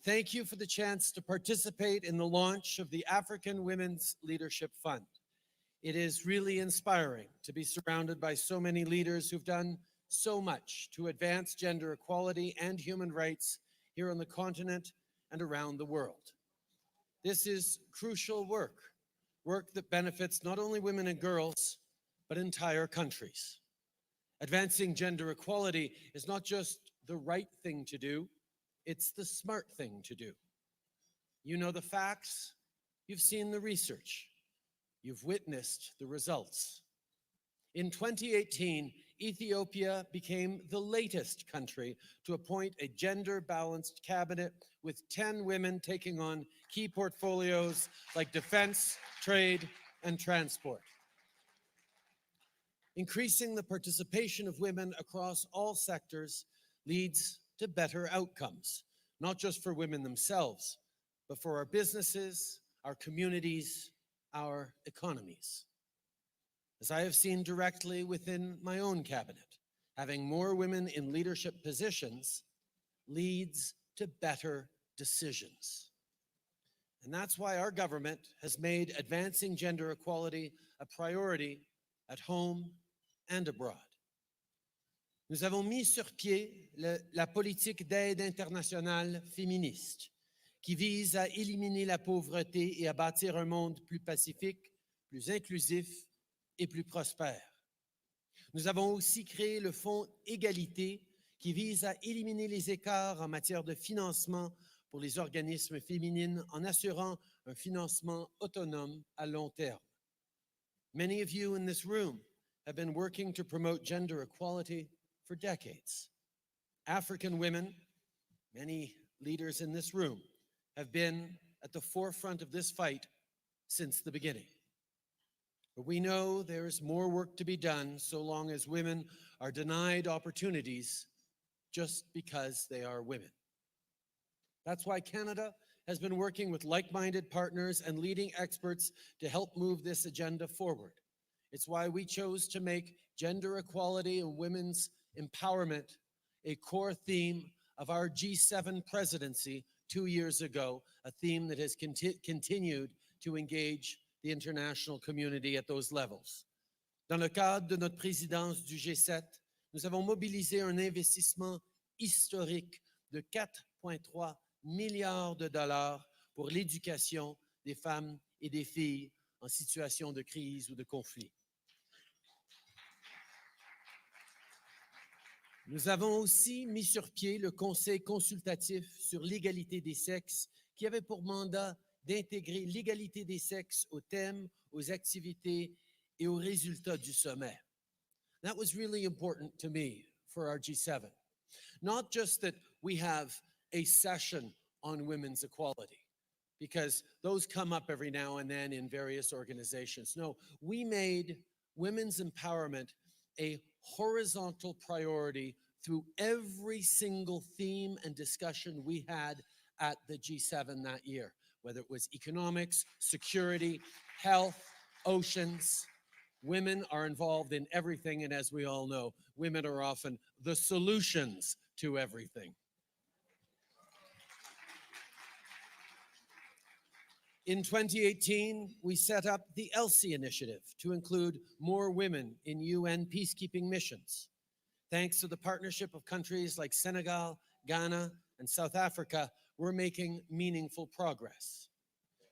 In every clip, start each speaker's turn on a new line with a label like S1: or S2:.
S1: thank you for the chance to participate in the launch of the African Women's Leadership Fund. It is really inspiring to be surrounded by so many leaders who've done so much to advance gender equality and human rights here on the continent and around the world. This is crucial work that benefits not only women and girls, but entire countries. Advancing gender equality is not just the right thing to do, it's the smart thing to do. You know the facts, you've seen the research, you've witnessed the results. In 2018, Ethiopia became the latest country to appoint a gender-balanced cabinet with 10 women taking on key portfolios like defense, trade, and transport. Increasing the participation of women across all sectors leads to better outcomes, not just for women themselves, but for our businesses, our communities, our economies. As I have seen directly within my own cabinet, having more women in leadership positions leads to better decisions. And that's why our government has made advancing gender equality a priority at home and abroad. Nous avons mis sur pied la politique d'aide internationale féministe qui vise à éliminer la pauvreté et à bâtir un monde plus pacifique, plus inclusif et plus prospère. Nous avons aussi créé le Fonds Égalité qui vise à éliminer les écarts en matière de financement pour les organismes féminines en assurant un financement autonome à long terme. Many of you in this room have been working to promote gender equality for decades. African women, many leaders in this room, have been at the forefront of this fight since the beginning. But we know there is more work to be done so long as women are denied opportunities just because they are women. That's why Canada has been working with like-minded partners and leading experts to help move this agenda forward. It's why we chose to make gender equality and women's empowerment a core theme of our G7 presidency 2 years ago, a theme that has continued to engage the international community at those levels. Dans le cadre de notre présidence du G7, nous avons mobilisé un investissement historique de 4,3 milliards de dollars pour l'éducation des femmes et des filles en situation de crise ou de conflit. Nous avons aussi mis sur pied le Conseil consultatif sur l'égalité des sexes qui avait pour mandat d'intégrer l'égalité des sexes aux thèmes, aux activités et aux résultats du sommet. That was really important to me for our G7. Not just that we have a session on women's equality, because those come up every now and then in various organizations. No, we made women's empowerment a horizontal priority through every single theme and discussion we had at the G7 that year, whether it was economics, security, health, oceans. Women are involved in everything, and as we all know, women are often the solutions to everything. In 2018, we set up the ELSI initiative to include more women in UN peacekeeping missions. Thanks to the partnership of countries like Senegal, Ghana, and South Africa, we're making meaningful progress.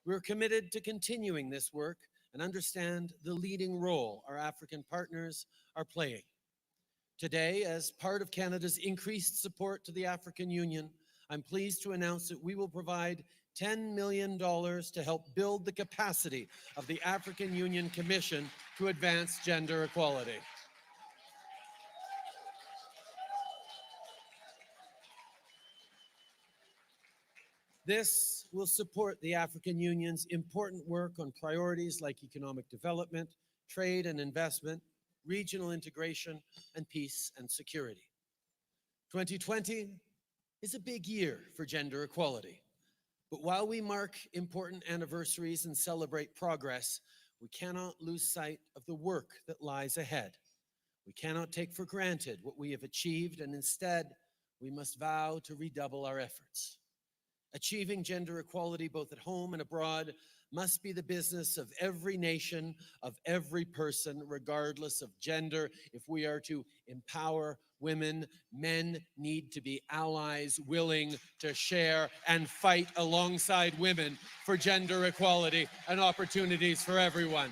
S1: We're committed to continuing this work and understand the leading role our African partners are playing. Today, as part of Canada's increased support to the African Union, I'm pleased to announce that we will provide $10 million to help build the capacity of the African Union Commission to advance gender equality. This will support the African Union's important work on priorities like economic development, trade and investment, regional integration, and peace and security. 2020 is a big year for gender equality. But while we mark important anniversaries and celebrate progress, we cannot lose sight of the work that lies ahead. We cannot take for granted what we have achieved, and instead, we must vow to redouble our efforts. Achieving gender equality both at home and abroad must be the business of every nation, of every person, regardless of gender. If we are to empower women, men need to be allies willing to share and fight alongside women for gender equality and opportunities for everyone.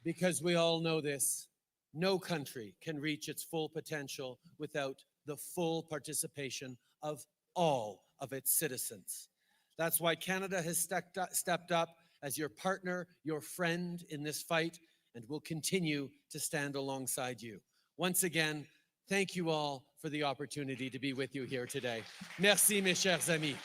S1: Because we all know this, no country can reach its full potential without the full participation of all of its citizens. That's why Canada has stepped up as your partner, your friend in this fight, and will continue to stand alongside you. Once again, thank you all for the opportunity to be with you here today. Merci, mes chers amis.